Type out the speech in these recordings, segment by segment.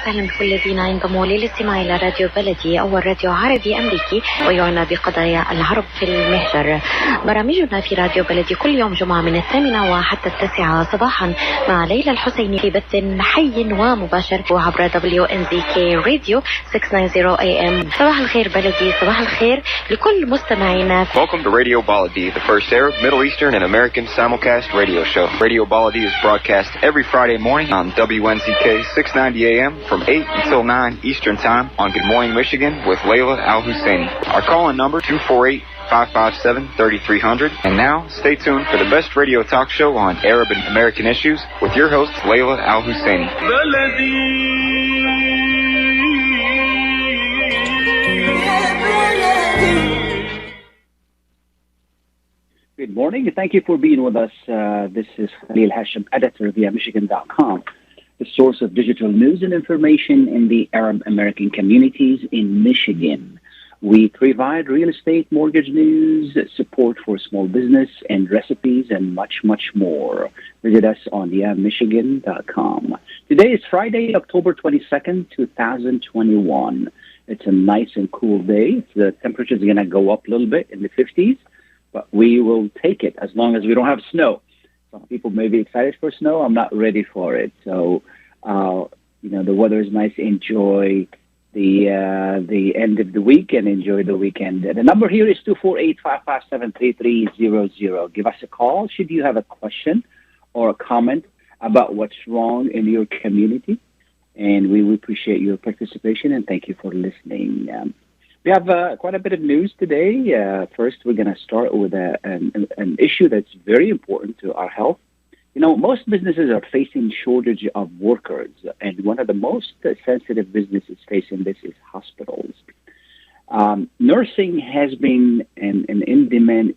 وسهلا بكل الذين ينضموا للاستماع إلى راديو بلدي أول راديو عربي أمريكي ويعنى بقضايا العرب في المهجر. برامجنا في راديو بلدي كل يوم جمعة من 8 وحتى 9 صباحا مع ليلى الحسيني في بث حي ومباشر وعبر WNZK راديو 690 AM. صباح الخير بلدي، صباح الخير لكل مستمعينا. Welcome to Radio Baladi, the first Arab, Middle Eastern, and American simulcast radio show. Radio Baladi is broadcast every Friday morning on WNZK 690 AM from 8 until 9 Eastern Time on Good Morning Michigan with Layla Al-Husseini. Our call-in number 248-557-3300. And now, stay tuned for the best radio talk show on Arab and American issues with your host, Layla Al-Husseini. Good morning, and thank you for being with us. This is Khalil Hachem, editor via Michigan.com, the source of digital news and information in the Arab American communities in Michigan. We provide real estate, mortgage news, support for small business, and recipes, and much, much more. Visit us on Michigan.com. Today is Friday, October 22nd, 2021. It's a nice and cool day. The temperature is going to go up a little bit in the 50s. But we will take it as long as we don't have snow. Some people may be excited for snow. I'm not ready for it. So, the weather is nice. Enjoy the end of the week and enjoy the weekend. The number here is 248-557-3300. Give us a call should you have a question or a comment about what's wrong in your community. And we will appreciate your participation and thank you for listening. We have quite a bit of news today. First, we're going to start with an issue that's very important to our health. Most businesses are facing shortage of workers, and one of the most sensitive businesses facing this is hospitals. Nursing has been an in-demand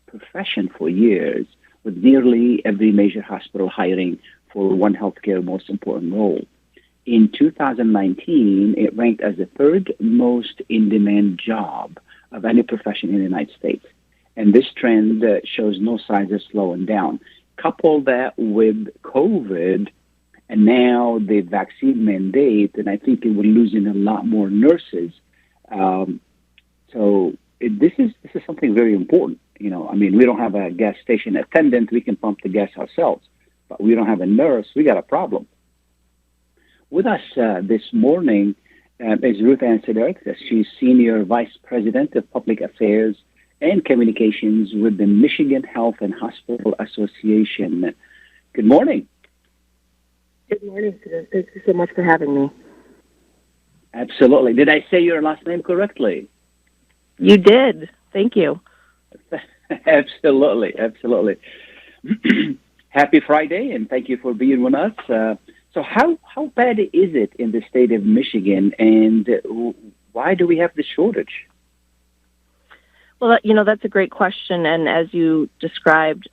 profession for years, with nearly every major hospital hiring for one healthcare most important role. In 2019, it ranked as the third most in-demand job of any profession in the United States. And this trend shows no signs of slowing down. Couple that with COVID and now the vaccine mandate, and I think we're losing a lot more nurses. This is something very important. We don't have a gas station attendant. We can pump the gas ourselves. But we don't have a nurse. We got a problem. With us this morning is Ruthanne Sudderth. She's Senior Vice President of Public Affairs and Communications with the Michigan Health and Hospital Association. Good morning. Good morning, Sudderth. Thank you so much for having me. Absolutely. Did I say your last name correctly? You did. Thank you. Absolutely. Happy Friday, and thank you for being with us. So how bad is it in the state of Michigan, and why do we have this shortage? Well, that's a great question. And as you described,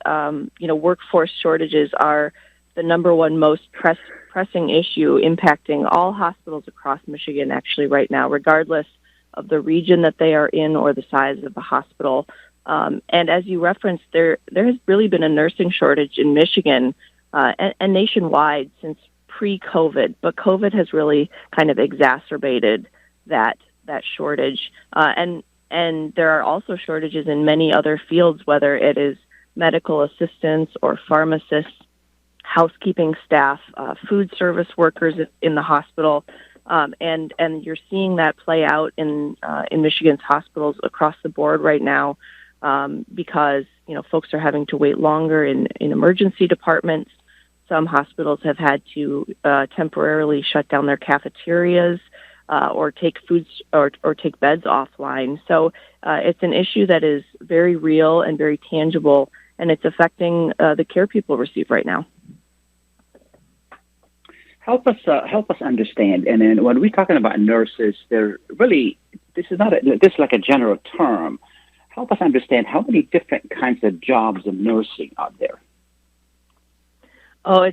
workforce shortages are the number one most pressing issue impacting all hospitals across Michigan actually right now, regardless of the region that they are in or the size of the hospital. And as you referenced, there has really been a nursing shortage in Michigan and nationwide since pre-COVID, but COVID has really kind of exacerbated that shortage. And there are also shortages in many other fields, whether it is medical assistants or pharmacists, housekeeping staff, food service workers in the hospital. And you're seeing that play out in Michigan's hospitals across the board right now because, folks are having to wait longer in emergency departments. Some hospitals have had to temporarily shut down their cafeterias or take foods or take beds offline. So it's an issue that is very real and very tangible, and it's affecting the care people receive right now. Help us understand. And then when we're talking about nurses, this is like a general term. Help us understand how many different kinds of jobs of nursing are there. Oh,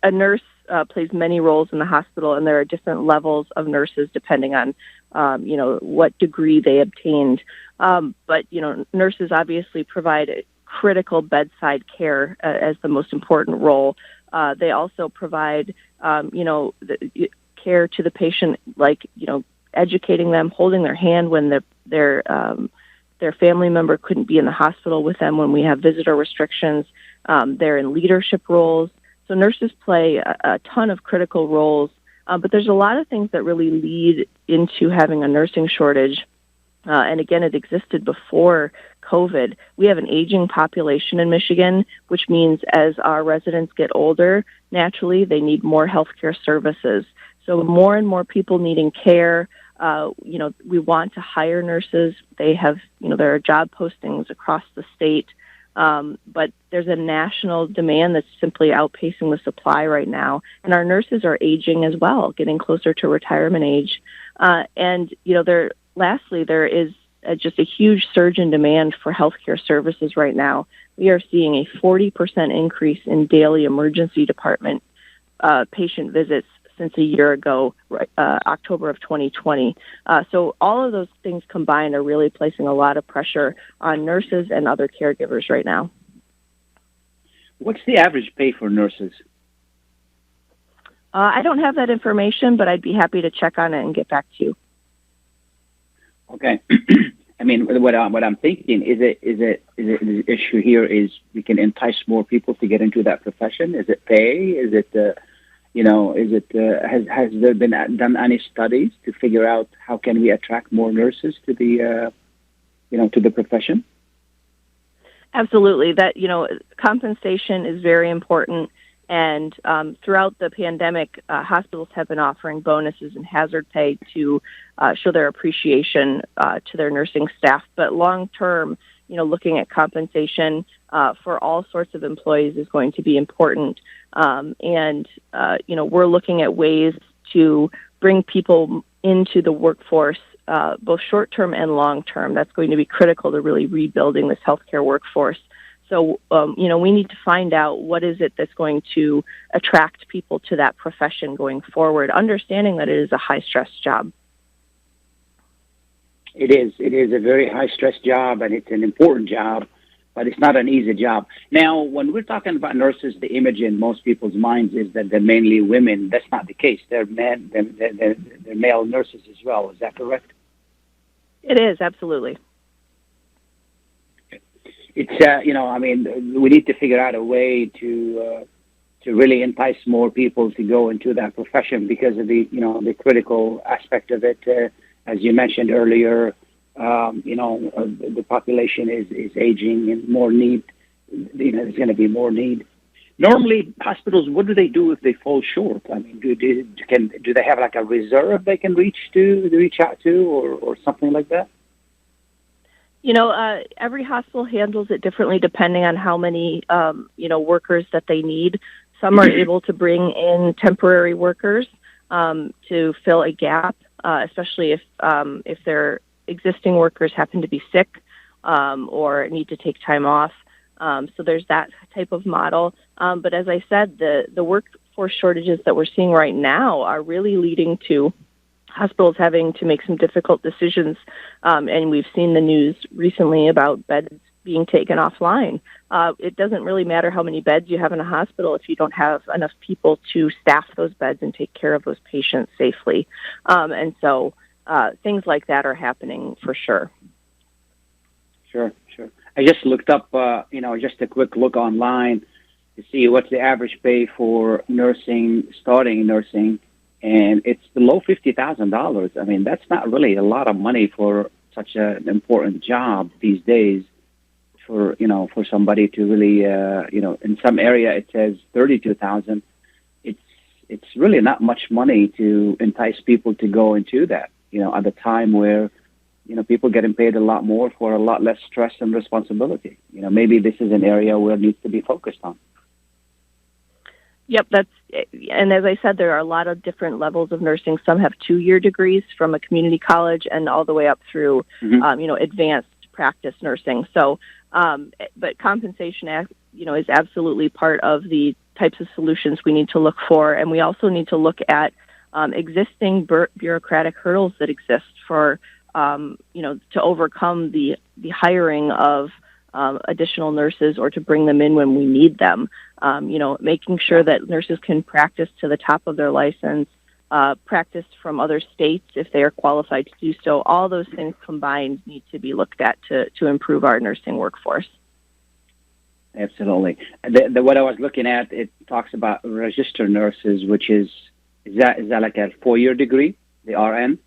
a nurse plays many roles in the hospital, and there are different levels of nurses depending on, what degree they obtained. But nurses obviously provide critical bedside care as the most important role They also provide, care to the patient, like, educating them, holding their hand when their family member couldn't be in the hospital with them when we have visitor restrictions. They're in leadership roles. So nurses play a ton of critical roles, but there's a lot of things that really lead into having a nursing shortage. And again, it existed before COVID. We have an aging population in Michigan, which means as our residents get older, naturally they need more healthcare services. So more and more people needing care. We want to hire nurses. They have, there are job postings across the state. But there's a national demand that's simply outpacing the supply right now. And our nurses are aging as well, getting closer to retirement age. Lastly, there is just a huge surge in demand for healthcare services right now. We are seeing a 40% increase in daily emergency department patient visits since a year ago, October of 2020. So all of those things combined are really placing a lot of pressure on nurses and other caregivers right now. What's the average pay for nurses? I don't have that information, but I'd be happy to check on it and get back to you. Okay. I mean, what I'm thinking is the issue here is we can entice more people to get into that profession. Is it pay? Is it has there been done any studies to figure out how can we attract more nurses to the to the profession? Absolutely. That compensation is very important. And throughout the pandemic, hospitals have been offering bonuses and hazard pay to show their appreciation to their nursing staff. But long term, looking at compensation for all sorts of employees is going to be important. We're looking at ways to bring people into the workforce, both short term and long term. That's going to be critical to really rebuilding this healthcare workforce. So, we need to find out what is it that's going to attract people to that profession going forward, understanding that it is a high-stress job. It is. It is a very high-stress job, and it's an important job, but it's not an easy job. Now, when we're talking about nurses, the image in most people's minds is that they're mainly women. That's not the case. They're men. They're male nurses as well. Is that correct? It is, absolutely. It's we need to figure out a way to really entice more people to go into that profession because of the critical aspect of it. As you mentioned earlier, the population is aging and more need. There's going to be more need. Normally, hospitals, what do they do if they fall short? I mean, do they have like a reserve they can reach out to, or something like that? Every hospital handles it differently depending on how many, workers that they need. Some are able to bring in temporary workers to fill a gap, especially if their existing workers happen to be sick or need to take time off. So there's that type of model. But as I said, the workforce shortages that we're seeing right now are really leading to hospitals having to make some difficult decisions, and we've seen the news recently about beds being taken offline. It doesn't really matter how many beds you have in a hospital if you don't have enough people to staff those beds and take care of those patients safely. And so things like that are happening for sure. Sure. I just looked up, just a quick look online to see what's the average pay for starting nursing. And it's below $50,000. I mean, that's not really a lot of money for such an important job these days. For somebody to really, in some area it says $32,000. It's really not much money to entice people to go into that. At a time where, people getting paid a lot more for a lot less stress and responsibility. Maybe this is an area where it needs to be focused on. Yep, and as I said, there are a lot of different levels of nursing. Some have 2-year degrees from a community college and all the way up through, advanced practice nursing. So, but compensation, is absolutely part of the types of solutions we need to look for. And we also need to look at existing bureaucratic hurdles that exist for, to overcome the hiring of additional nurses or to bring them in when we need them. Making sure that nurses can practice to the top of their license, practice from other states if they are qualified to do so. All those things combined need to be looked at to improve our nursing workforce. Absolutely. What I was looking at, it talks about registered nurses, which is that like a 4-year degree, the RN?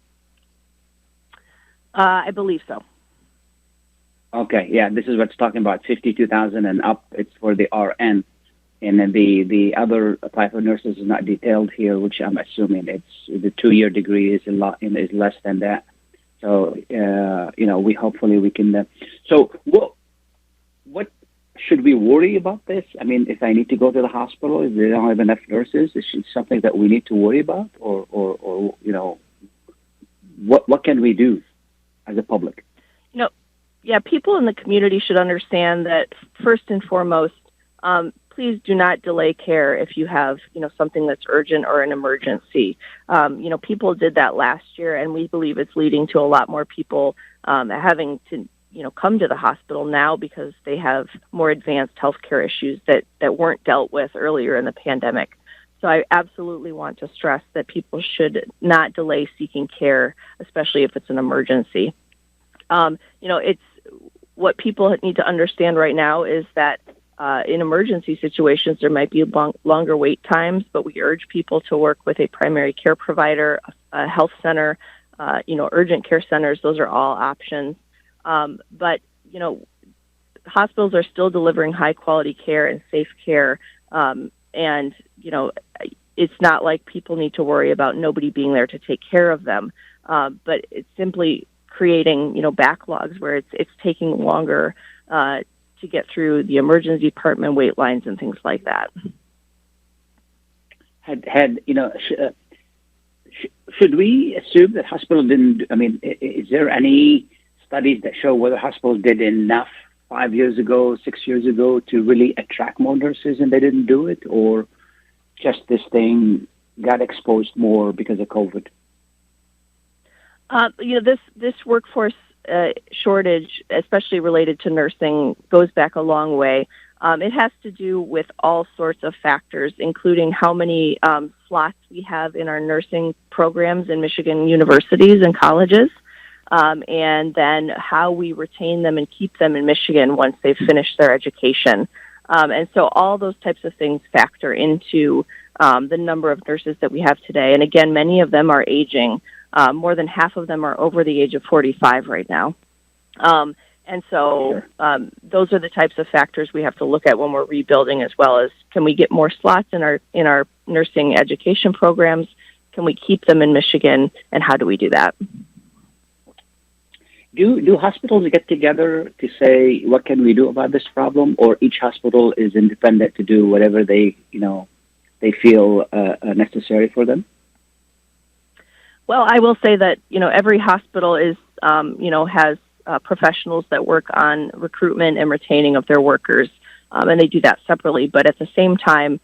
I believe so. Okay, yeah, this is what's talking about, 52,000 and up. It's for the RN. And then the other type of nurses is not detailed here, which I'm assuming it's the 2-year degree is is less than that. So we hopefully we can. So what should we worry about this? I mean, if I need to go to the hospital, if they don't have enough nurses, is it something that we need to worry about, or what can we do as a public? Yeah, people in the community should understand that first and foremost, please do not delay care if you have, something that's urgent or an emergency. People did that last year, and we believe it's leading to a lot more people having to, come to the hospital now because they have more advanced healthcare issues that weren't dealt with earlier in the pandemic. So I absolutely want to stress that people should not delay seeking care, especially if it's an emergency. It's what people need to understand right now is that in emergency situations, there might be longer wait times, but we urge people to work with a primary care provider, a health center, urgent care centers. Those are all options. But hospitals are still delivering high quality care and safe care. And it's not like people need to worry about nobody being there to take care of them. But it's simply creating, backlogs where it's taking longer to get through the emergency department wait lines and things like that. Should we assume that hospitals didn't? I mean, is there any studies that show whether hospitals did enough 5 years ago, 6 years ago to really attract more nurses and they didn't do it, or just this thing got exposed more because of COVID? This workforce shortage, especially related to nursing, goes back a long way. It has to do with all sorts of factors, including how many slots we have in our nursing programs in Michigan universities and colleges, and then how we retain them and keep them in Michigan once they've finished their education. And so all those types of things factor into the number of nurses that we have today. And again, many of them are aging. More than half of them are over the age of 45 right now. And so those are the types of factors we have to look at when we're rebuilding, as well as can we get more slots in our nursing education programs? Can we keep them in Michigan? And how do we do that? Do hospitals get together to say, what can we do about this problem? Or each hospital is independent to do whatever they feel necessary for them? Well, I will say that, every hospital is, has professionals that work on recruitment and retaining of their workers, and they do that separately. But at the same time,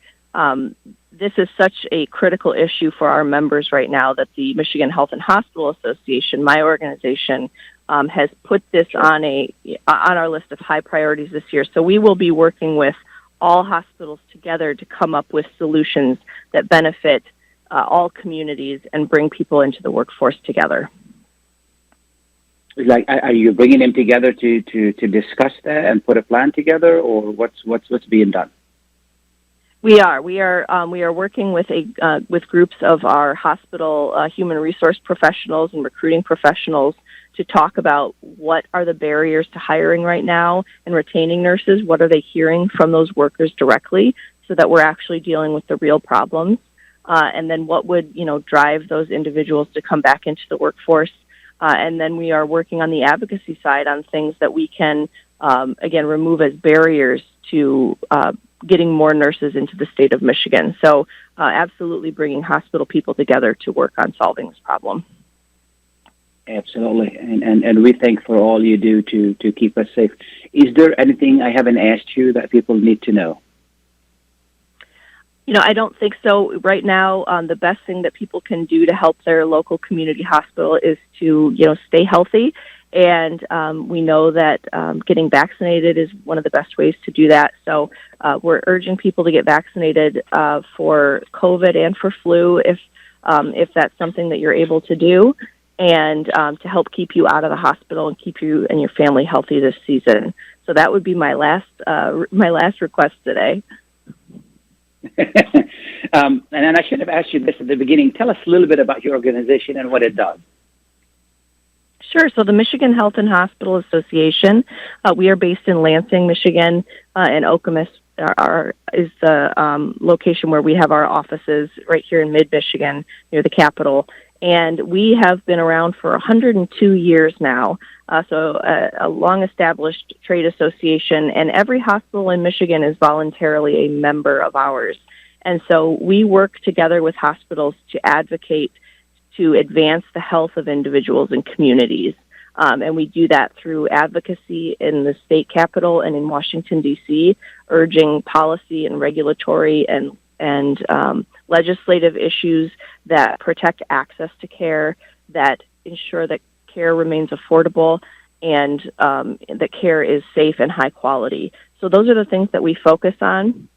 this is such a critical issue for our members right now that the Michigan Health and Hospital Association, my organization, has put this on our list of high priorities this year. So we will be working with all hospitals together to come up with solutions that benefit all communities and bring people into the workforce together. Like, are you bringing them together to discuss that and put a plan together, or what's being done? We are working with with groups of our hospital human resource professionals and recruiting professionals to talk about what are the barriers to hiring right now and retaining nurses. What are they hearing from those workers directly, so that we're actually dealing with the real problems. And then what would, drive those individuals to come back into the workforce. And then we are working on the advocacy side on things that we can, again, remove as barriers to getting more nurses into the state of Michigan. So absolutely bringing hospital people together to work on solving this problem. Absolutely. And we thank for all you do to keep us safe. Is there anything I haven't asked you that people need to know? I don't think so. Right now, the best thing that people can do to help their local community hospital is to, stay healthy And we know that getting vaccinated is one of the best ways to do that. So we're urging people to get vaccinated for COVID and for flu if that's something that you're able to do, and to help keep you out of the hospital and keep you and your family healthy this season. So that would be my last request today. And I should have asked you this at the beginning. Tell us a little bit about your organization and what it does. Sure. So the Michigan Health and Hospital Association, we are based in Lansing, Michigan, and Okemos is the location where we have our offices right here in mid-Michigan near the Capitol. And we have been around for 102 years now, so a long-established trade association, and every hospital in Michigan is voluntarily a member of ours. And so we work together with hospitals to advocate to advance the health of individuals and communities. And we do that through advocacy in the state capitol and in Washington, D.C., urging policy and regulatory and legislative issues that protect access to care, that ensure that care remains affordable, and that care is safe and high quality. So those are the things that we focus on,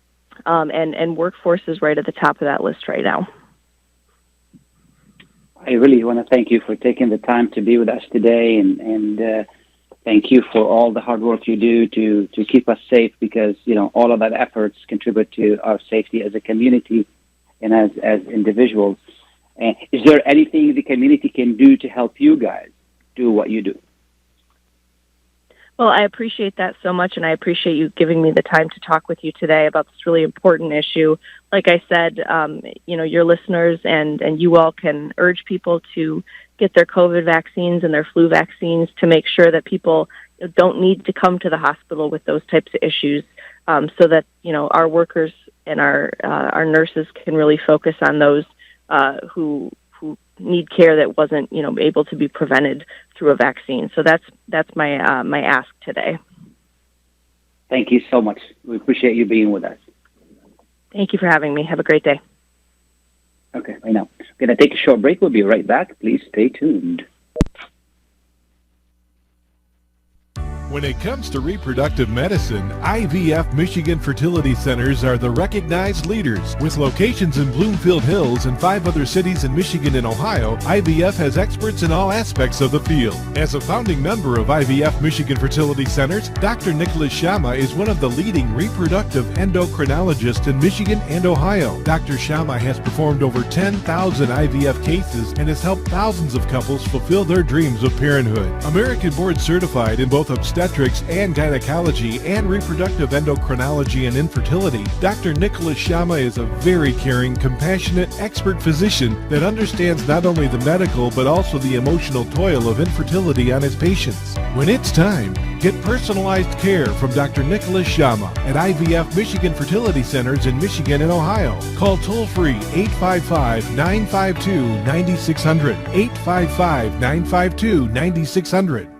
and workforce is right at the top of that list right now. I really want to thank you for taking the time to be with us today, and thank you for all the hard work you do to keep us safe, because, you know, all of that efforts contribute to our safety as a community and as individuals. And is there anything the community can do to help you guys do what you do? Well, I appreciate that so much, and I appreciate you giving me the time to talk with you today about this really important issue. Like I said, your listeners and you all can urge people to get their COVID vaccines and their flu vaccines to make sure that people don't need to come to the hospital with those types of issues, so that, you know, our workers and our nurses can really focus on those who need care that wasn't, you know, able to be prevented through a vaccine. So that's my my ask today. Thank you so much. We appreciate you being with us. Thank you for having me. Have a great day. Okay, right now. We're going to take a short break. We'll be right back. Please stay tuned. When it comes to reproductive medicine, IVF Michigan Fertility Centers are the recognized leaders. With locations in Bloomfield Hills and 5 other cities in Michigan and Ohio, IVF has experts in all aspects of the field. As a founding member of IVF Michigan Fertility Centers, Dr. Nicholas Shama is one of the leading reproductive endocrinologists in Michigan and Ohio. Dr. Shama has performed over 10,000 IVF cases and has helped thousands of couples fulfill their dreams of parenthood. American board certified in both obstetrics and gynecology and reproductive endocrinology and infertility, Dr. Nicholas Shama is a very caring, compassionate, expert physician that understands not only the medical but also the emotional toil of infertility on his patients. When it's time, get personalized care from Dr. Nicholas Shama at IVF Michigan Fertility Centers in Michigan and Ohio. Call toll-free 855-952-9600, 855-952-9600.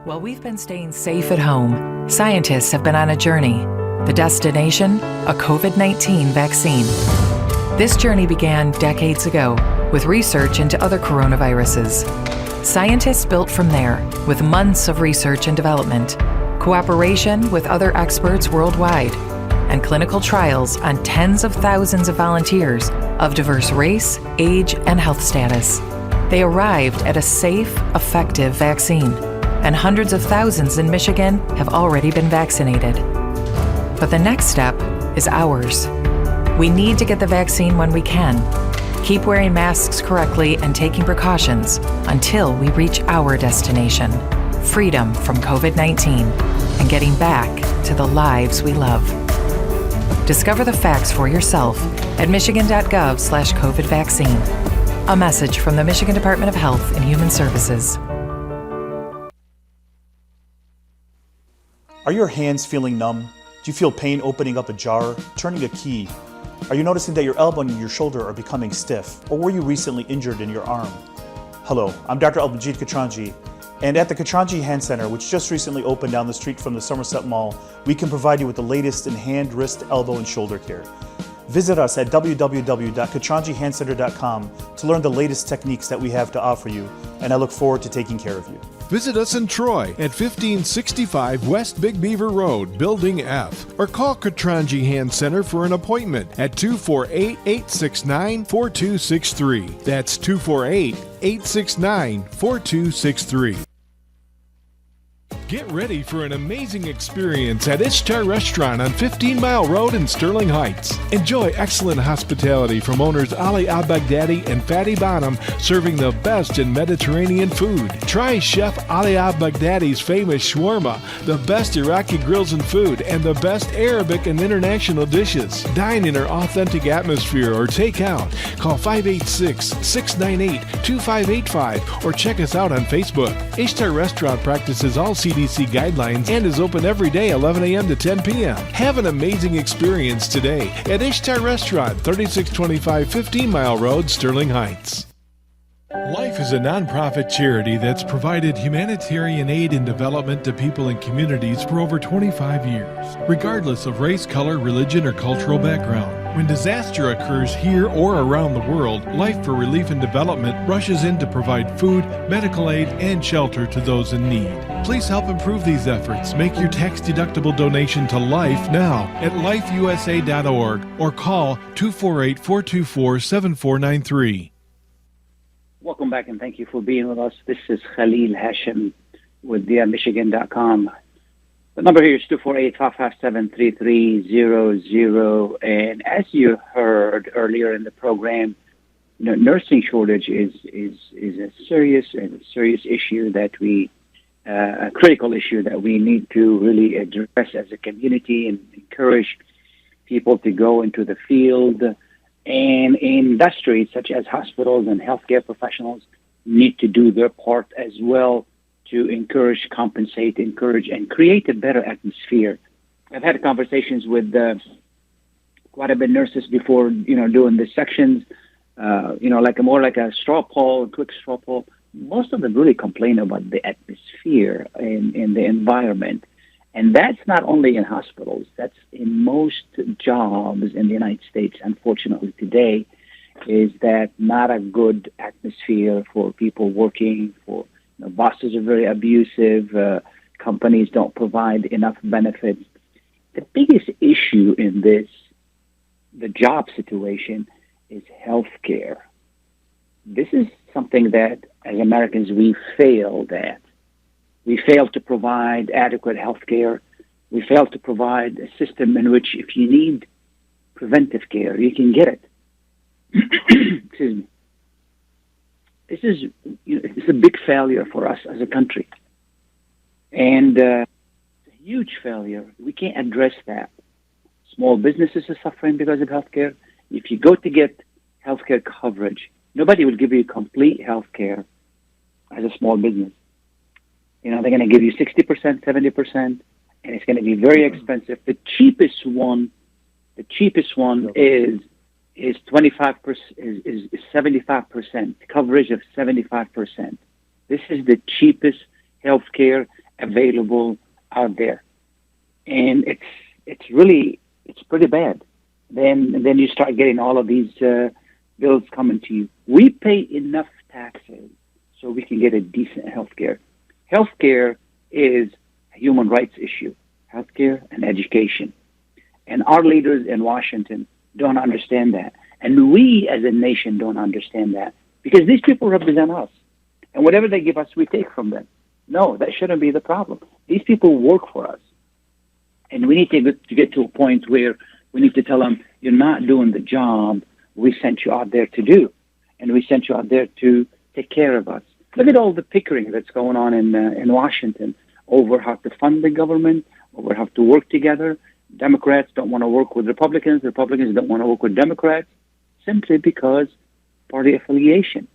While we've been staying safe at home, scientists have been on a journey. The destination? A COVID-19 vaccine. This journey began decades ago with research into other coronaviruses. Scientists built from there with months of research and development, cooperation with other experts worldwide, and clinical trials on tens of thousands of volunteers of diverse race, age, and health status. They arrived at a safe, effective vaccine, and hundreds of thousands in Michigan have already been vaccinated. But the next step is ours. We need to get the vaccine when we can. Keep wearing masks correctly and taking precautions until we reach our destination, freedom from COVID-19 and getting back to the lives we love. Discover the facts for yourself at michigan.gov/COVID vaccine. A message from the Michigan Department of Health and Human Services. Are your hands feeling numb? Do you feel pain opening up a jar, turning a key? Are you noticing that your elbow and your shoulder are becoming stiff? Or were you recently injured in your arm? Hello, I'm Dr. Albajit Katranji, and at the Katranji Hand Center, which just recently opened down the street from the Somerset Mall, we can provide you with the latest in hand, wrist, elbow, and shoulder care. Visit us at www.katranjihandcenter.com to learn the latest techniques that we have to offer you, and I look forward to taking care of you. Visit us in Troy at 1565 West Big Beaver Road, Building F, or call Katranji Hand Center for an appointment at 248-869-4263. That's 248-869-4263. Get ready for an amazing experience at Ishtar Restaurant on 15 Mile Road in Sterling Heights. Enjoy excellent hospitality from owners Ali Al-Baghdadi and Fatty Bonham, serving the best in Mediterranean food. Try Chef Ali Al-Baghdadi's famous shawarma, the best Iraqi grills and food, and the best Arabic and international dishes. Dine in our authentic atmosphere or take out. Call 586-698-2585 or check us out on Facebook. Ishtar Restaurant practices all CDC guidelines and is open every day 11 a.m. to 10 p.m. Have an amazing experience today at Ishtar Restaurant, 3625 15 Mile Road, Sterling Heights. Life is a nonprofit charity that's provided humanitarian aid and development to people and communities for over 25 years, regardless of race, color, religion, or cultural background. When disaster occurs here or around the world, Life for Relief and Development rushes in to provide food, medical aid, and shelter to those in need. Please help improve these efforts. Make your tax-deductible donation to Life now at lifeusa.org or call 248-424-7493. Welcome back, and thank you for being with us. This is Khalil Hachem with Michigan.com. The number here is 248-557-3300. And as you heard earlier in the program, nursing shortage is a serious issue that a critical issue that we need to really address as a community and encourage people to go into the field. And industries such as hospitals and healthcare professionals need to do their part as well to encourage, compensate, encourage, and create a better atmosphere. I've had conversations with quite a bit of nurses before, doing the sections, more like a straw poll, a quick straw poll. Most of them really complain about the atmosphere in the environment. And that's not only in hospitals, that's in most jobs in the United States, unfortunately, today, is that not a good atmosphere for people working, bosses are very abusive, companies don't provide enough benefits. The biggest issue in the job situation is health care. This is something that, as Americans, we failed at. We failed to provide adequate health care. We failed to provide a system in which if you need preventive care, you can get it. Excuse me. This is it's a big failure for us as a country. And it's a huge failure. We can't address that. Small businesses are suffering because of health care. If you go to get health care coverage, nobody will give you complete health care as a small business. They're going to give you 60%, 70%, and it's going to be very expensive. The cheapest one is 25%, is 75%, coverage of 75%. This is the cheapest healthcare available out there. And it's pretty bad. Then you start getting all of these bills coming to you. We pay enough taxes so we can get a decent healthcare. Healthcare is a human rights issue, healthcare and education. And our leaders in Washington don't understand that. And we as a nation don't understand that because these people represent us. And whatever they give us, we take from them. No, that shouldn't be the problem. These people work for us. And we need to get to a point where we need to tell them, you're not doing the job we sent you out there to do. And we sent you out there to take care of us. Look at all the pickering that's going on in Washington over how to fund the government, over how to work together. Democrats don't want to work with Republicans. Republicans don't want to work with Democrats simply because party affiliation.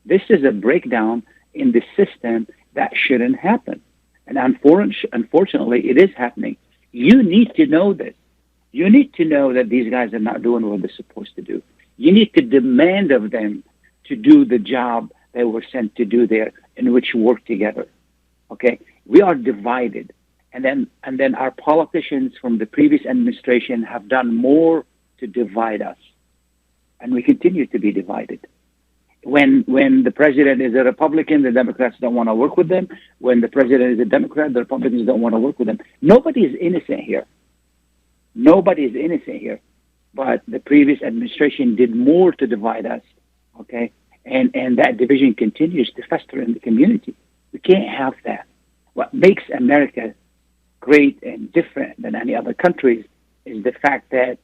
This is a breakdown in the system that shouldn't happen. And unfortunately, it is happening. You need to know this. You need to know that these guys are not doing what they're supposed to do. You need to demand of them to do the job they were sent to do there, in which work together. Okay? We are divided. And then our politicians from the previous administration have done more to divide us. And we continue to be divided. When the president is a Republican, the Democrats don't want to work with them. When the president is a Democrat, the Republicans don't want to work with them. Nobody is innocent here. Nobody is innocent here. But the previous administration did more to divide us, okay? And that division continues to fester in the community. We can't have that. What makes America great and different than any other countries is the fact that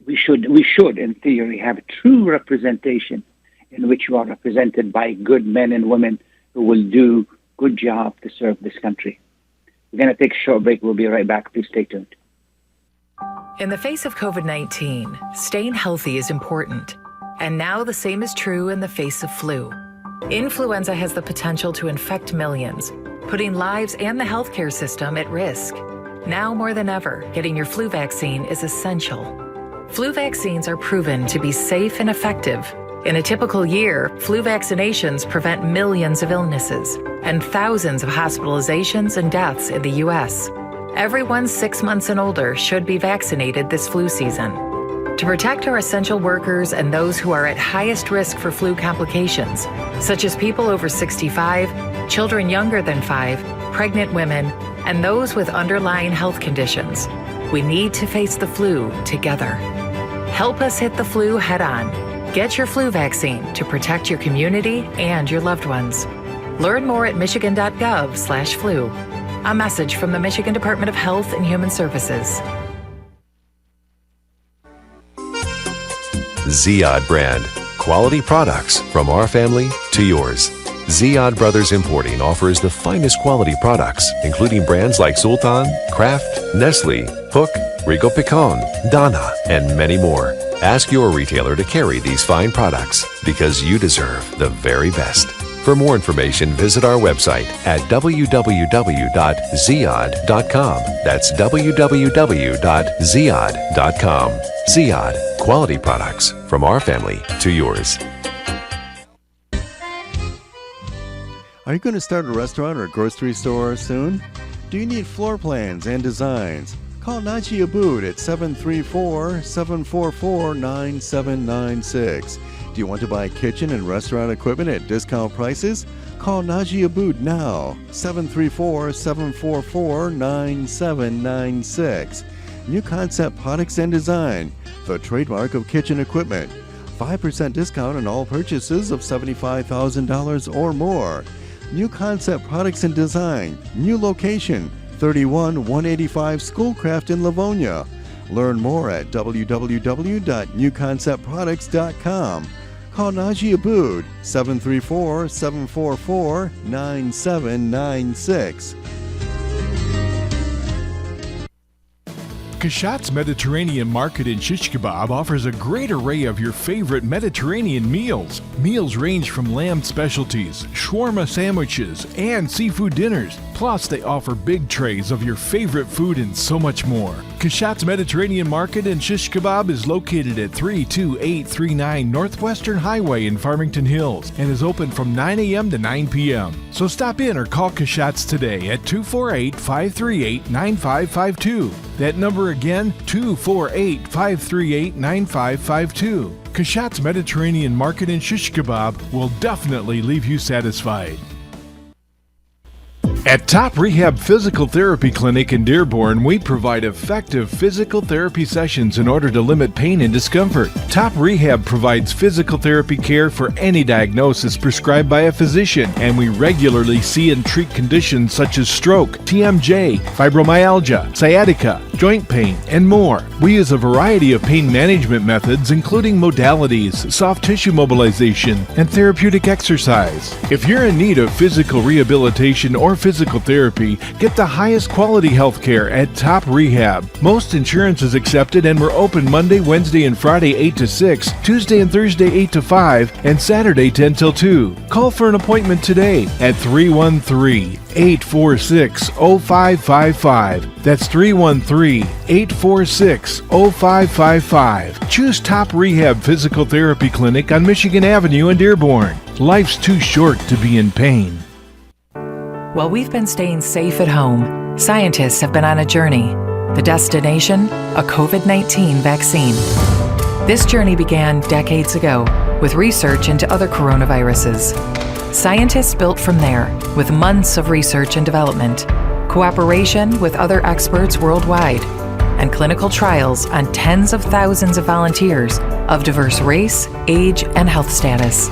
we should, in theory, have a true representation in which you are represented by good men and women who will do good job to serve this country. We're going to take a short break. We'll be right back. Please stay tuned. In the face of COVID-19, staying healthy is important. And now the same is true in the face of flu. Influenza has the potential to infect millions, putting lives and the healthcare system at risk. Now more than ever, getting your flu vaccine is essential. Flu vaccines are proven to be safe and effective. In a typical year, flu vaccinations prevent millions of illnesses and thousands of hospitalizations and deaths in the U.S. Everyone 6 months and older should be vaccinated this flu season. To protect our essential workers and those who are at highest risk for flu complications, such as people over 65, children younger than 5, pregnant women, and those with underlying health conditions, we need to face the flu together. Help us hit the flu head on. Get your flu vaccine to protect your community and your loved ones. Learn more at michigan.gov/flu. A message from the Michigan Department of Health and Human Services. Ziyad brand. Quality products from our family to yours. Ziyad Brothers Importing offers the finest quality products, including brands like Sultan, Kraft, Nestle, Hook, Rico Picon, Donna, and many more. Ask your retailer to carry these fine products because you deserve the very best. For more information, visit our website at www.ziyad.com. That's www.ziyad.com. Ziyad, quality products from our family to yours. Are you going to start a restaurant or grocery store soon? Do you need floor plans and designs? Call Naji Abood at 734-744-9796. Do you want to buy kitchen and restaurant equipment at discount prices? Call Naji Abood now, 734-744-9796. New Concept Products and Design, the trademark of kitchen equipment. 5% discount on all purchases of $75,000 or more. New Concept Products and Design, new location, 31185 Schoolcraft in Livonia. Learn more at www.newconceptproducts.com. Call Naji Abood, 734-744-9796. Kashat's Mediterranean Market in Shish Kebab offers a great array of your favorite Mediterranean meals. Meals range from lamb specialties, shawarma sandwiches, and seafood dinners. Plus, they offer big trays of your favorite food and so much more. Kashat's Mediterranean Market in Shish Kebab is located at 32839 Northwestern Highway in Farmington Hills and is open from 9 a.m. to 9 p.m. So stop in or call Kashat's today at 248-538-9552. That number again, 248-538-9552. Kashat's Mediterranean Market in Shish Kebab will definitely leave you satisfied. At Top Rehab Physical Therapy Clinic in Dearborn, we provide effective physical therapy sessions in order to limit pain and discomfort. Top Rehab provides physical therapy care for any diagnosis prescribed by a physician, and we regularly see and treat conditions such as stroke, TMJ, fibromyalgia, sciatica, joint pain, and more. We use a variety of pain management methods, including modalities, soft tissue mobilization, and therapeutic exercise. If you're in need of physical rehabilitation or physical therapy, get the highest quality health care at Top Rehab. Most insurance is accepted, and we're open Monday, Wednesday, and Friday 8 to 6, Tuesday and Thursday 8 to 5, and Saturday 10 till 2. Call for an appointment today at 313-846-0555. That's 313-846-0555. Choose Top Rehab Physical Therapy Clinic on Michigan Avenue in Dearborn. Life's too short to be in pain. While we've been staying safe at home, scientists have been on a journey. The destination, a COVID-19 vaccine. This journey began decades ago with research into other coronaviruses. Scientists built from there with months of research and development, cooperation with other experts worldwide, and clinical trials on tens of thousands of volunteers of diverse race, age, and health status.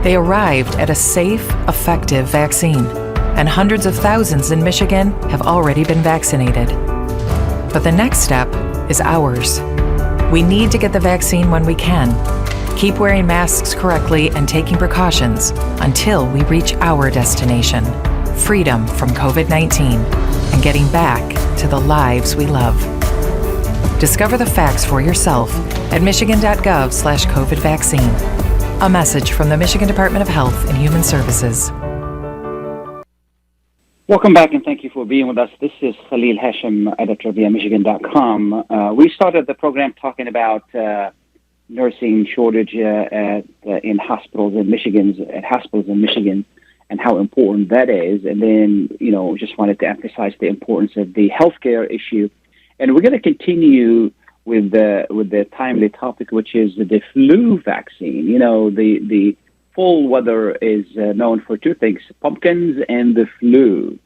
They arrived at a safe, effective vaccine, and hundreds of thousands in Michigan have already been vaccinated. But the next step is ours. We need to get the vaccine when we can. Keep wearing masks correctly and taking precautions until we reach our destination, freedom from COVID-19, and getting back to the lives we love. Discover the facts for yourself at michigan.gov/COVID vaccine. A message from the Michigan Department of Health and Human Services. Welcome back, and thank you for being with us. This is Khalil Hachem, editor via Michigan.com. We started the program talking about nursing shortage in hospitals in Michigan, and how important that is. And then, just wanted to emphasize the importance of the healthcare issue. And we're going to continue with the timely topic, which is the flu vaccine. The fall weather is known for two things: pumpkins and the flu.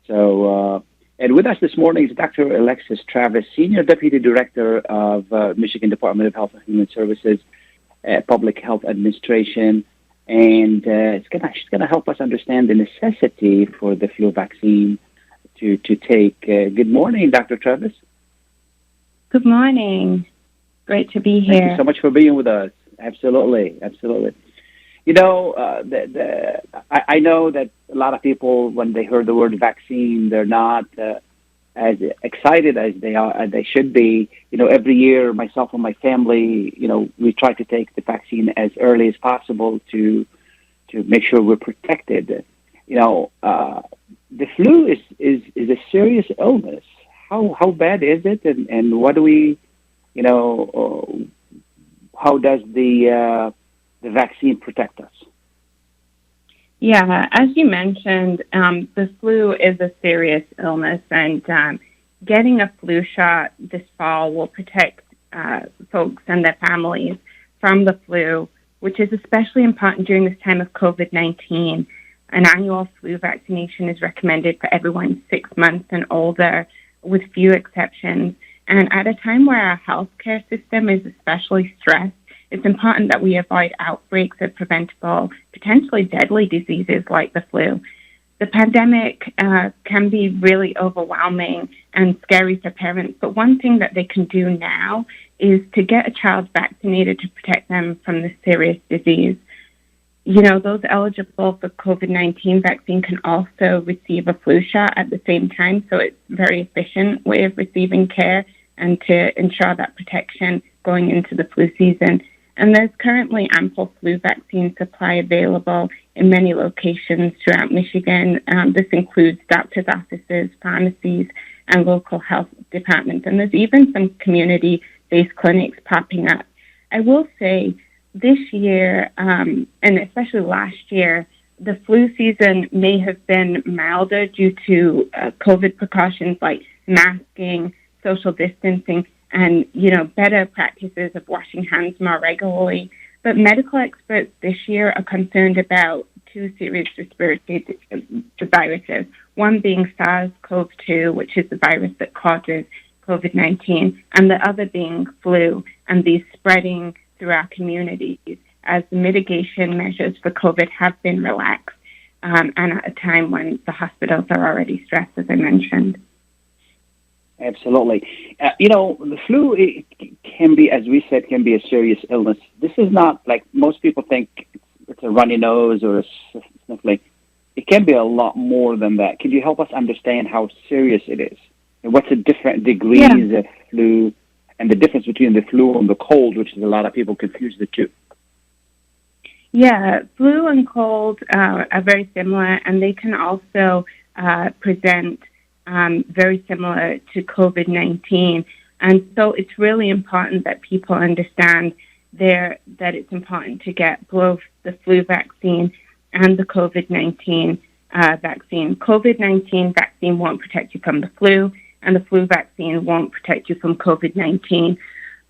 So, and with us this morning is Dr. Alexis Travis, Senior Deputy Director of Michigan Department of Health and Human Services, Public Health Administration, and she's going to help us understand the necessity for the flu vaccine to take. Good morning, Dr. Travis. Good morning. Great to be here. Thank you so much for being with us. Absolutely. I know that a lot of people, when they heard the word vaccine, they're not as excited as they should be. Every year, myself and my family, we try to take the vaccine as early as possible to make sure we're protected. The flu is a serious illness. How bad is it, and what do we, how does the vaccine protect us? Yeah, as you mentioned, the flu is a serious illness, and getting a flu shot this fall will protect folks and their families from the flu, which is especially important during this time of COVID-19. An annual flu vaccination is recommended for everyone 6 months and older, with few exceptions. And at a time where our healthcare system is especially stressed, it's important that we avoid outbreaks of preventable, potentially deadly diseases like the flu. The pandemic can be really overwhelming and scary for parents, but one thing that they can do now is to get a child vaccinated to protect them from this serious disease. Those eligible for COVID-19 vaccine can also receive a flu shot at the same time, so it's a very efficient way of receiving care and to ensure that protection going into the flu season. And there's currently ample flu vaccine supply available in many locations throughout Michigan. This includes doctors' offices, pharmacies, and local health departments. And there's even some community-based clinics popping up. I will say this year, and especially last year, the flu season may have been milder due to COVID precautions like masking, social distancing, and, better practices of washing hands more regularly. But medical experts this year are concerned about two serious respiratory viruses, one being SARS-CoV-2, which is the virus that causes COVID-19, and the other being flu, and these spreading through our communities as the mitigation measures for COVID have been relaxed, and at a time when the hospitals are already stressed, as I mentioned. Absolutely. The flu can be, as we said, can be a serious illness. This is not like most people think it's a runny nose or a sniffling. It can be a lot more than that. Can you help us understand how serious it is? And what's the different degrees of flu and the difference between the flu and the cold, which is a lot of people confuse the two? Yeah, flu and cold are very similar, and they can also present very similar to COVID-19. And so it's really important that people understand that it's important to get both the flu vaccine and the COVID-19 vaccine. COVID-19 vaccine won't protect you from the flu, and the flu vaccine won't protect you from COVID-19.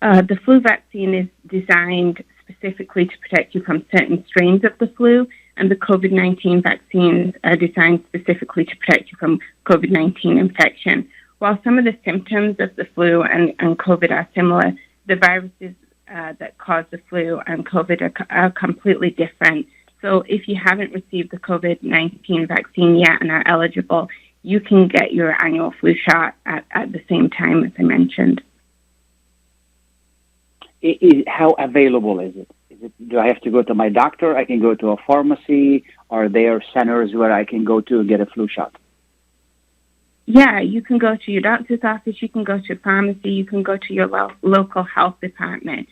The flu vaccine is designed specifically to protect you from certain strains of the flu, and the COVID-19 vaccines are designed specifically to protect you from COVID-19 infection. While some of the symptoms of the flu and COVID are similar, the viruses that cause the flu and COVID are completely different. So if you haven't received the COVID-19 vaccine yet and are eligible, you can get your annual flu shot at the same time as I mentioned. How available is it? Do I have to go to my doctor? I can go to a pharmacy? Are there centers where I can go to get a flu shot? Yeah, you can go to your doctor's office, you can go to a pharmacy, you can go to your local health department.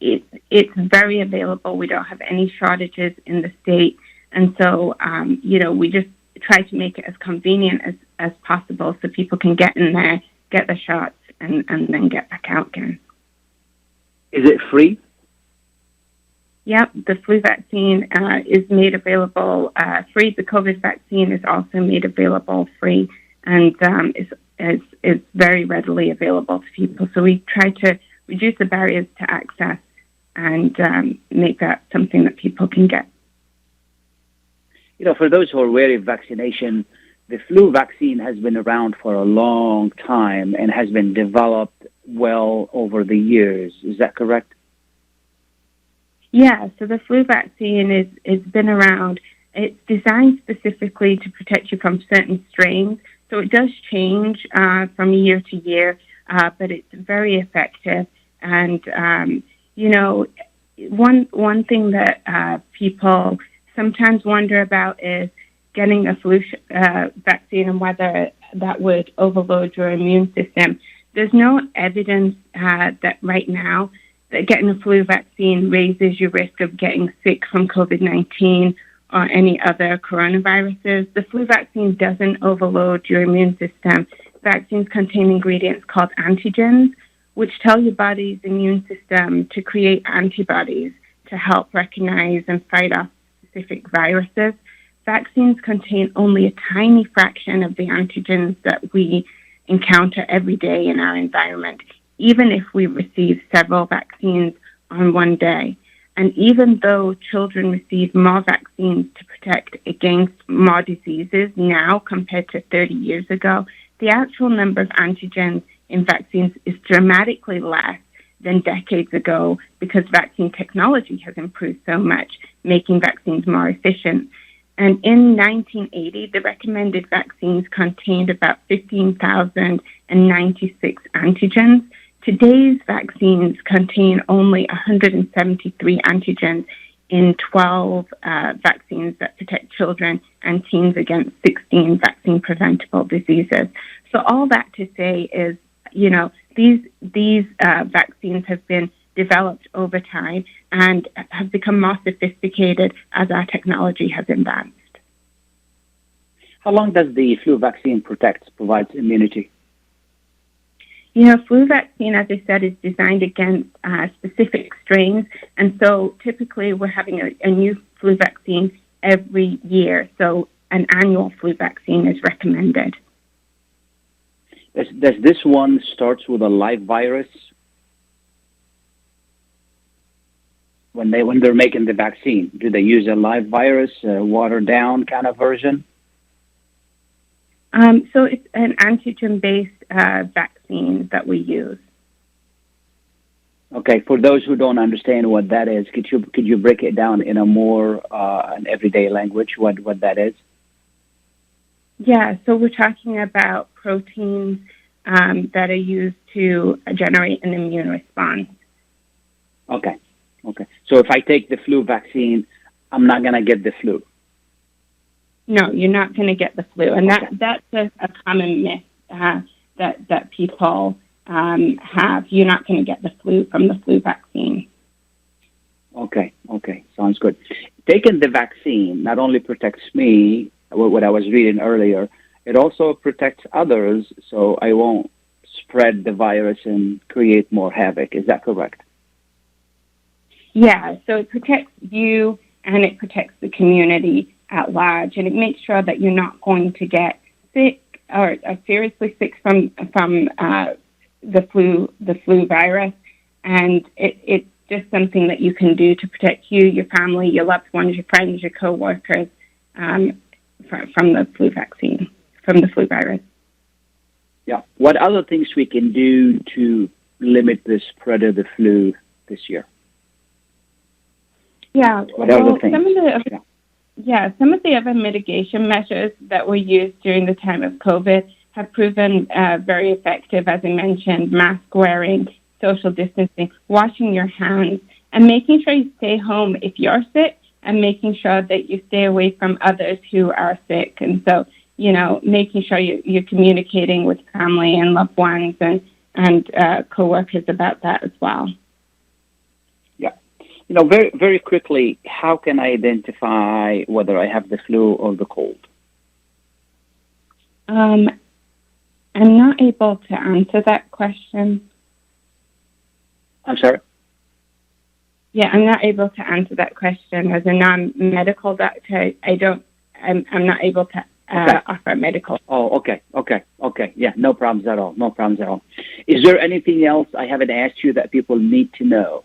It's very available. We don't have any shortages in the state. And so, we just try to make it as convenient as possible so people can get in there, get the shots, and then get back out again. Is it free? Yep, the flu vaccine is made available free. The COVID vaccine is also made available free and is very readily available to people. So we try to reduce the barriers to access and make that something that people can get. For those who are wary of vaccination, the flu vaccine has been around for a long time and has been developed well over the years. Is that correct? Yeah, so the flu vaccine is been around. It's designed specifically to protect you from certain strains. So it does change from year to year, but it's very effective. And, one thing that people sometimes wonder about is getting a flu vaccine and whether that would overload your immune system. There's no evidence that right now that getting a flu vaccine raises your risk of getting sick from COVID-19 or any other coronaviruses. The flu vaccine doesn't overload your immune system. Vaccines contain ingredients called antigens, which tell your body's immune system to create antibodies to help recognize and fight off specific viruses. Vaccines contain only a tiny fraction of the antigens that we encounter every day in our environment, even if we receive several vaccines on one day. And even though children receive more vaccines to protect against more diseases now compared to 30 years ago, the actual number of antigens in vaccines is dramatically less than decades ago because vaccine technology has improved so much, making vaccines more efficient. And in 1980, the recommended vaccines contained about 15,096 antigens. Today's vaccines contain only 173 antigens in 12 vaccines that protect children and teens against 16 vaccine-preventable diseases. So all that to say is, these vaccines have been developed over time and have become more sophisticated as our technology has advanced. How long does the flu vaccine provides immunity? Flu vaccine, as I said, is designed against specific strains. And so typically we're having a new flu vaccine every year. So an annual flu vaccine is recommended. Does this one starts with a live virus? When they're making the vaccine, do they use a live virus, watered down kind of version? So it's an antigen-based vaccine that we use. Okay, for those who don't understand what that is, could you break it down in a more an everyday language? What that is? Yeah, so we're talking about proteins that are used to generate an immune response. Okay. So if I take the flu vaccine, I'm not going to get the flu. No, you're not going to get the flu, and that's a common myth that people have. You're not going to get the flu from the flu vaccine. Okay, sounds good. Taking the vaccine not only protects me, what I was reading earlier, it also protects others, so I won't spread the virus and create more havoc. Is that correct? Yeah, so it protects you and it protects the community at large, and it makes sure that you're not going to get sick are seriously sick from the flu virus, and it's just something that you can do to protect you, your family, your loved ones, your friends, your coworkers from the flu vaccine, from the flu virus. Yeah. What other things we can do to limit the spread of the flu this year? Yeah. What other things? Some of the other mitigation measures that were used during the time of COVID have proven very effective, as I mentioned: mask wearing, social distancing, washing your hands, and making sure you stay home if you're sick, and making sure that you stay away from others who are sick. And so, making sure you're communicating with family and loved ones and coworkers about that as well. Yeah. Very, very quickly, how can I identify whether I have the flu or the cold? I'm not able to answer that question. I'm sorry? Yeah, I'm not able to answer that question. As a non-medical doctor, I'm not able to offer medical. Oh, okay. Yeah, no problems at all. Is there anything else I haven't asked you that people need to know?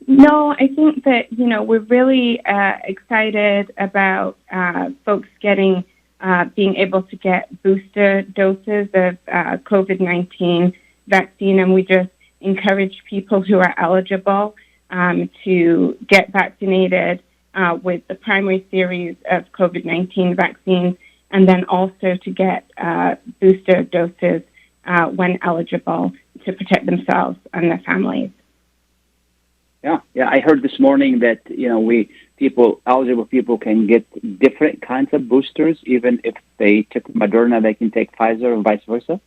No, I think that, we're really excited about folks being able to get booster doses of COVID-19 vaccine, and we just encourage people who are eligible to get vaccinated with the primary series of COVID-19 vaccines, and then also to get booster doses when eligible to protect themselves and their families. Yeah. I heard this morning that eligible people can get different kinds of boosters. Even if they took Moderna, they can take Pfizer, or vice versa.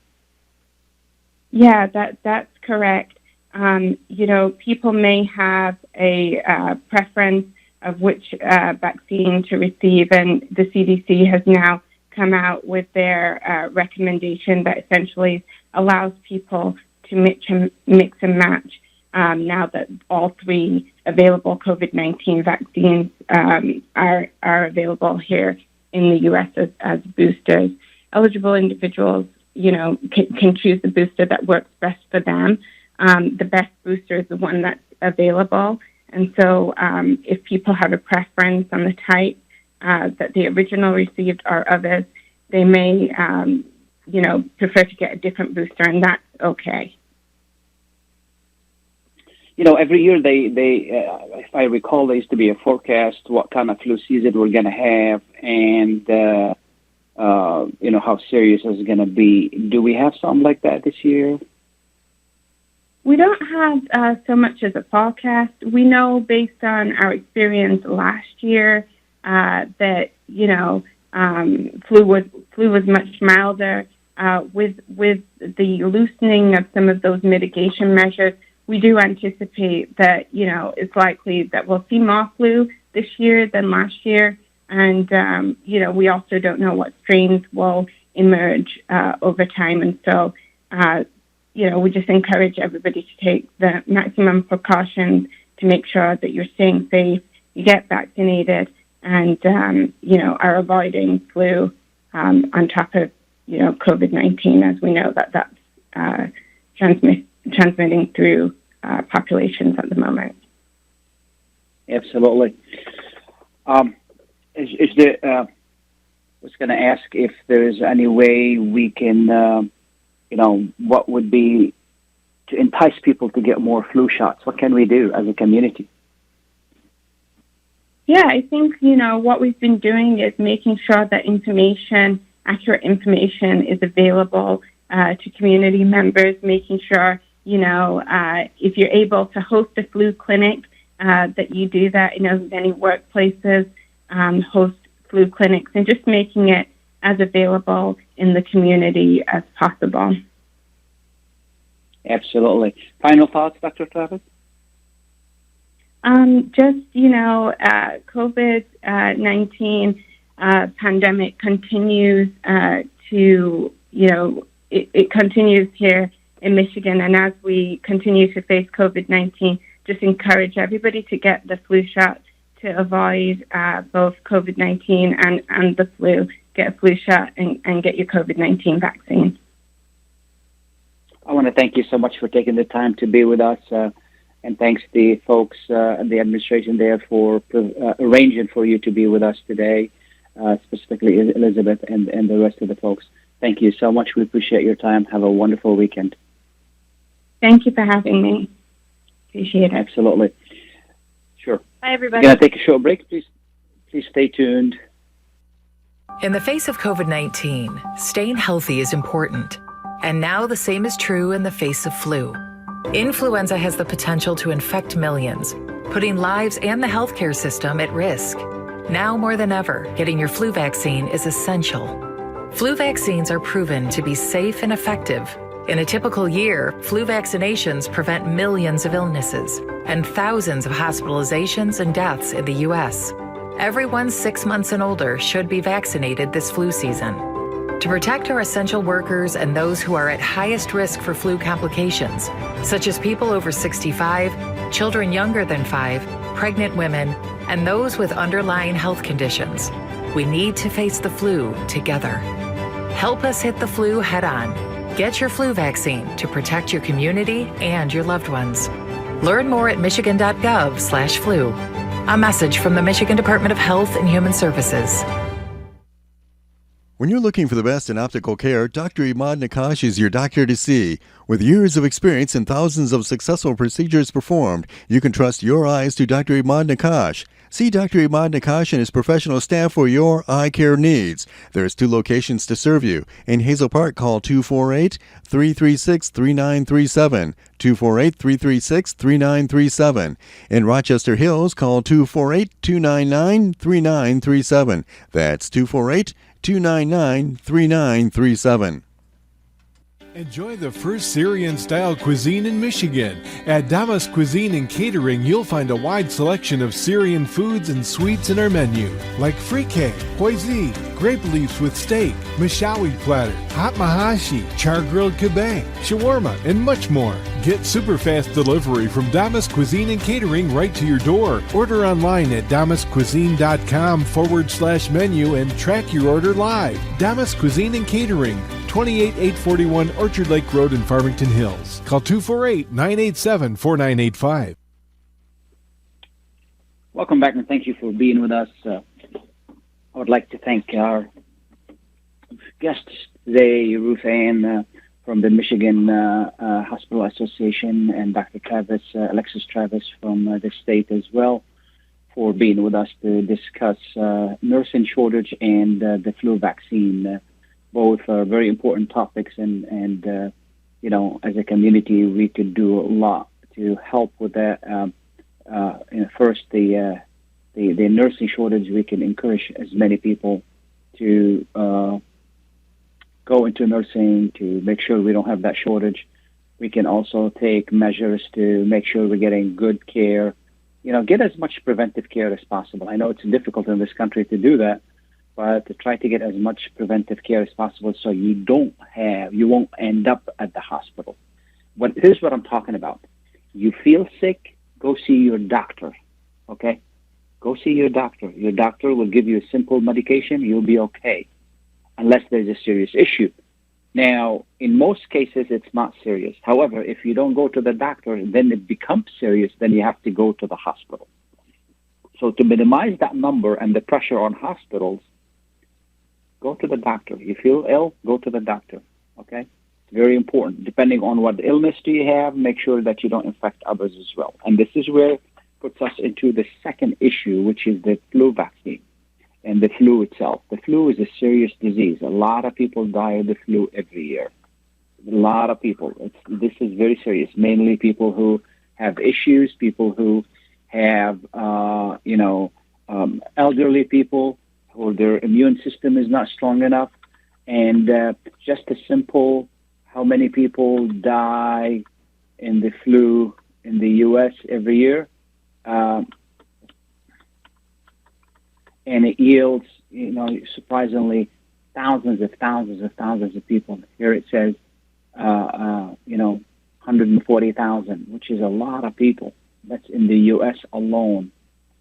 Yeah, that's correct. People may have a preference of which vaccine to receive, and the CDC has now come out with their recommendation that essentially allows people to mix and match. Now that all three available COVID-19 vaccines are available here in the U.S. as boosters, eligible individuals, can choose the booster that works best for them. The best booster is the one that's available. And so if people have a preference on the type that the original received or others, they may, prefer to get a different booster, and that's okay. Every year if I recall, there used to be a forecast what kind of flu season we're going to have, and how serious it's going to be. Do we have something like that this year? We don't have so much as a forecast. We know based on our experience last year that flu was much milder. With the loosening of some of those mitigation measures, we do anticipate that it's likely that we'll see more flu this year than last year, and we also don't know what strains will emerge over time, and so. We just encourage everybody to take the maximum precautions to make sure that you're staying safe, you get vaccinated, and, are avoiding flu on top of, COVID-19, as we know that that's transmitting through populations at the moment. Absolutely. Is there, I was going to ask if there's any way we can... what would be to entice people to get more flu shots? What can we do as a community? Yeah, I think, what we've been doing is making sure that accurate information is available to community members, making sure, if you're able to host a flu clinic, that you do that. Many workplaces host flu clinics, and just making it as available in the community as possible. Absolutely. Final thoughts, Dr. Travis? COVID-19 pandemic continues it continues here in Michigan, and as we continue to face COVID-19, just encourage everybody to get the flu shot to avoid both COVID-19 and the flu, get a flu shot and get your COVID-19 vaccine. I want to thank you so much for taking the time to be with us. And thanks to the folks at the administration there for arranging for you to be with us today, specifically Elizabeth and the rest of the folks. Thank you so much. We appreciate your time. Have a wonderful weekend. Thank you for having me. Appreciate it. Absolutely. Sure. Bye, everybody. We're going to take a short break. Please stay tuned. In the face of COVID-19, staying healthy is important. And now the same is true in the face of flu. Influenza has the potential to infect millions, putting lives and the healthcare system at risk. Now more than ever, getting your flu vaccine is essential. Flu vaccines are proven to be safe and effective. In a typical year, flu vaccinations prevent millions of illnesses and thousands of hospitalizations and deaths in the U.S. Everyone 6 months and older should be vaccinated this flu season. To protect our essential workers and those who are at highest risk for flu complications, such as people over 65, children younger than 5, pregnant women, and those with underlying health conditions, we need to face the flu together. Help us hit the flu head on. Get your flu vaccine to protect your community and your loved ones. Learn more at michigan.gov/flu. A message from the Michigan Department of Health and Human Services. When you're looking for the best in optical care, Dr. Imad Nakash is your doctor to see. With years of experience and thousands of successful procedures performed, you can trust your eyes to Dr. Imad Nakash. See Dr. Imad Nakash and his professional staff for your eye care needs. There's 2 locations to serve you. In Hazel Park, call 248-336-3937. 248-336-3937. In Rochester Hills, call 248-299-3937. That's 248-299-3937. Enjoy the first Syrian-style cuisine in Michigan. At Damas Cuisine and Catering, you'll find a wide selection of Syrian foods and sweets in our menu, like frikeh, hoisin, grape leaves with steak, mashawi platter, hot mahashi, char-grilled kebab, shawarma, and much more. Get super fast delivery from Damas Cuisine and Catering right to your door. Order online at damascuisine.com/menu and track your order live. Damas Cuisine and Catering, 28841 Orchard Lake Road in Farmington Hills. Call 248-987-4985. Welcome back, and thank you for being with us. I would like to thank our guests today, Ruthanne from the Michigan Hospital Association, and Dr. Travis, Alexis Travis from the state as well, for being with us to discuss nursing shortage and the flu vaccine. Both are very important topics, and you know, as a community, we could do a lot to help with that. First, the nursing shortage. We can encourage as many people to go into nursing to make sure we don't have that shortage. We can also take measures to make sure we're getting good care. You know, get as much preventive care as possible. I know it's difficult in this country to do that, but to try to get as much preventive care as possible so you won't end up at the hospital. Here's what I'm talking about. You feel sick, go see your doctor, okay? Go see your doctor. Your doctor will give you a simple medication. You'll be okay, unless there's a serious issue. Now, in most cases, it's not serious. However, if you don't go to the doctor, then it becomes serious. Then you have to go to the hospital. So to minimize that number and the pressure on hospitals, go to the doctor. You feel ill, go to the doctor, okay? It's very important. Depending on what illness do you have, make sure that you don't infect others as well. And this is where it puts us into the second issue, which is the flu vaccine and the flu itself. The flu is a serious disease. A lot of people die of the flu every year. A lot of people. This is very serious, mainly people who have issues, people who have, elderly people, or their immune system is not strong enough. And just a simple, how many people die in the flu in the U.S. every year? And it yields, surprisingly, thousands of people. Here it says, 140,000, which is a lot of people. That's in the U.S. alone.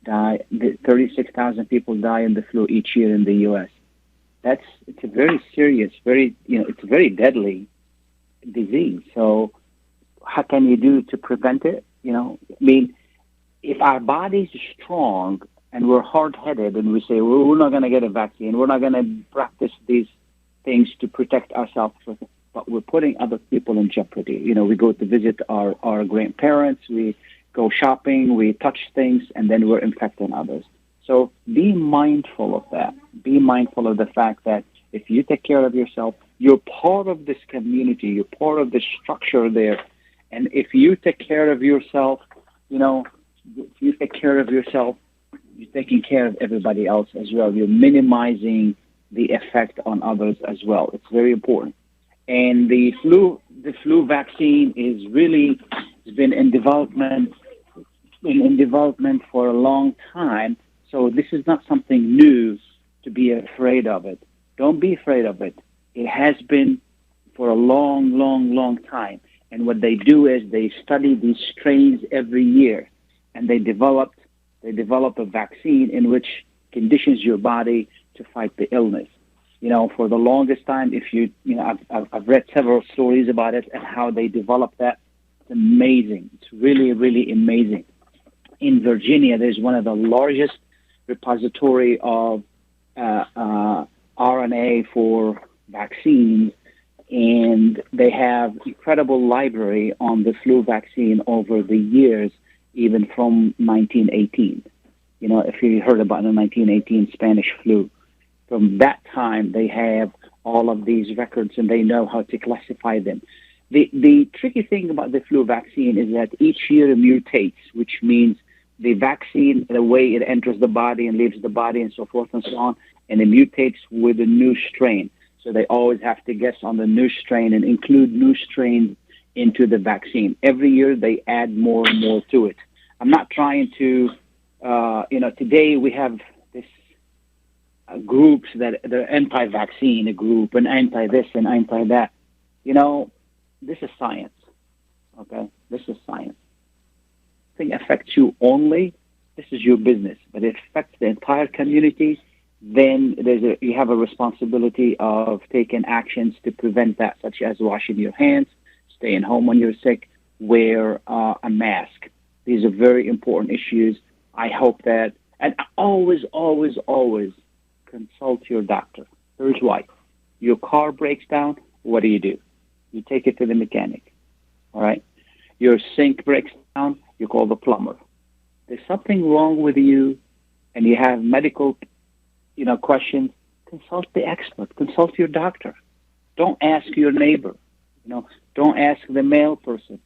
die. 36,000 people die in the flu each year in the U.S. It's a very serious, it's a very deadly disease. So how can you do to prevent it? If our body's strong and we're hard-headed and we say, well, we're not going to get a vaccine, we're not going to practice these things to protect ourselves, but we're putting other people in jeopardy. We go to visit our grandparents, we go shopping, we touch things, and then we're infecting others. So be mindful of that. Be mindful of the fact that if you take care of yourself, you're part of this community, you're part of the structure there. And if you take care of yourself, if you take care of yourself, you're taking care of everybody else as well. You're minimizing the effect on others as well. It's very important. And the flu vaccine has been in development for a long time. So this is not something new to be afraid of it. Don't be afraid of it. It has been for a long, long, long time. And what they do is they study these strains every year, and they develop a vaccine in which conditions your body to fight the illness. For the longest time, I've read several stories about it and how they developed that. It's amazing. It's really, really amazing. In Virginia, there's one of the largest repository of RNA for vaccines, and they have incredible library on the flu vaccine over the years, even from 1918. If you heard about the 1918 Spanish flu, from that time they have all of these records and they know how to classify them. The tricky thing about the flu vaccine is that each year it mutates, which means the vaccine, the way it enters the body and leaves the body and so forth and so on, and it mutates with a new strain. So they always have to guess on the new strain and include new strains into the vaccine. Every year they add more and more to it. I'm not trying to, today we have this groups that they're anti-vaccine, a group, and anti-this and anti-that. This is science, okay? This is science. Thing affects you only, this is your business, but it affects the entire community, then you have a responsibility of taking actions to prevent that, such as washing your hands, staying home when you're sick, wear a mask. These are very important issues. I hope that, and always, always, always consult your doctor. Here's why. Your car breaks down, what do? You take it to the mechanic, all right? Your sink breaks down, you call the plumber. There's something wrong with you and you have medical, questions, consult the expert, consult your doctor. Don't ask your neighbor, don't ask the mail person,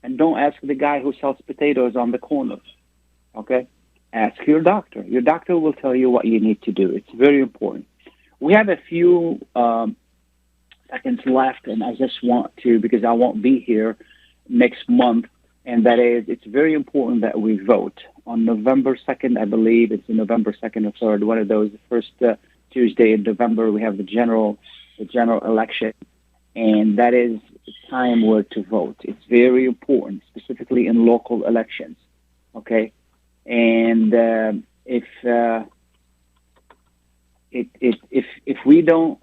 and don't ask the guy who sells potatoes on the corner, okay? Ask your doctor. Your doctor will tell you what you need to do. It's very important. We have a few seconds left, and I just want to, because I won't be here next month, and that is, it's very important that we vote. On November 2nd, I believe, it's November 2nd or 3rd, one of those, the first Tuesday in November, we have the general election, and that is the time where to vote. It's very important, specifically in local elections, okay? And if we don't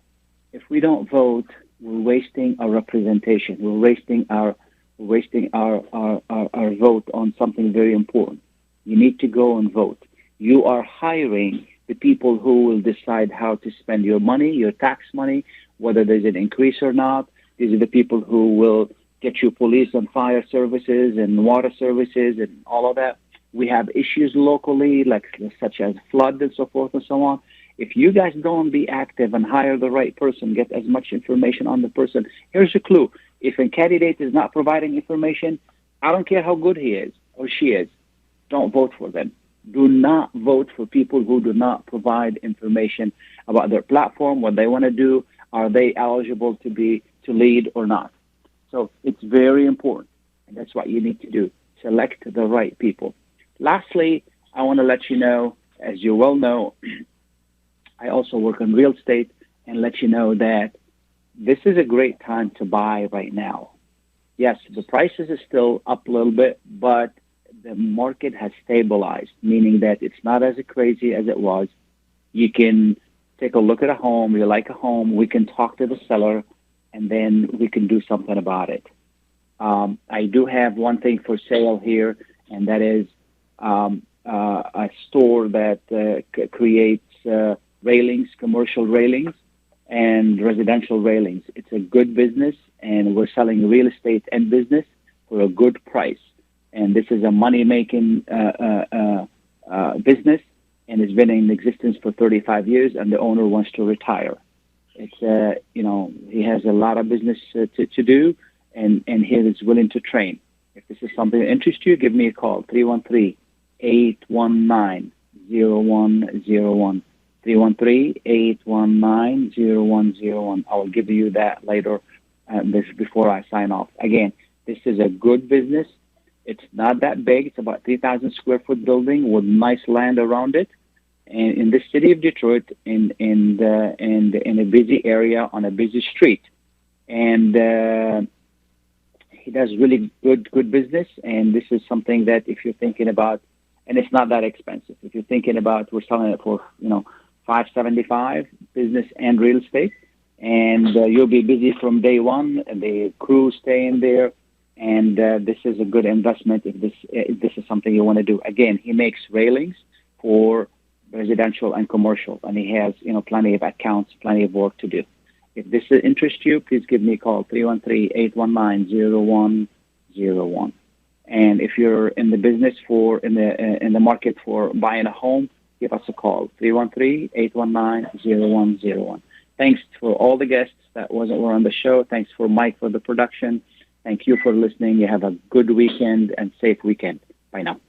vote, we're wasting our representation. We're wasting our vote on something very important. You need to go and vote. You are hiring the people who will decide how to spend your money, your tax money, whether there's an increase or not. These are the people who will get you police and fire services and water services and all of that. We have issues locally, such as flood and so forth and so on. If you guys don't be active and hire the right person, get as much information on the person. Here's a clue. If a candidate is not providing information, I don't care how good he is or she is, don't vote for them. Do not vote for people who do not provide information about their platform, what they want to do, are they eligible to lead or not. So it's very important, and that's what you need to do. Select the right people. Lastly, I want to let you know, as you well know, I also work in real estate, and let you know that this is a great time to buy right now. Yes, the prices are still up a little bit, but the market has stabilized, meaning that it's not as crazy as it was. You can take a look at a home, you like a home, we can talk to the seller, and then we can do something about it. I do have one thing for sale here, and that is a store that creates railings, commercial railings, and residential railings. It's a good business, and we're selling real estate and business for a good price. And this is a money-making business, and it's been in existence for 35 years, and the owner wants to retire. It's, he has a lot of business to do, and he is willing to train. If this is something that interests you, give me a call, 313-819-0101. 313-819-0101. I will give you that later before I sign off. Again, this is a good business. It's not that big. It's about 3,000 square foot building with nice land around it. And in the city of Detroit, in a busy area on a busy street. And he does really good business. And this is something that if you're thinking about, and it's not that expensive. If you're thinking about, we're selling it for, $575, business and real estate, and you'll be busy from day one. And the crew stay in there, and this is a good investment if this is something you want to do. Again, he makes railings for residential and commercial, and he has plenty of accounts, plenty of work to do. If this interests you, please give me a call, 313-819-0101. And if you're in the business in the market for buying a home, give us a call, 313-819-0101. Thanks for all the guests that were on the show. Thanks for Mike for the production. Thank you for listening. You have a good weekend and safe weekend. Bye now.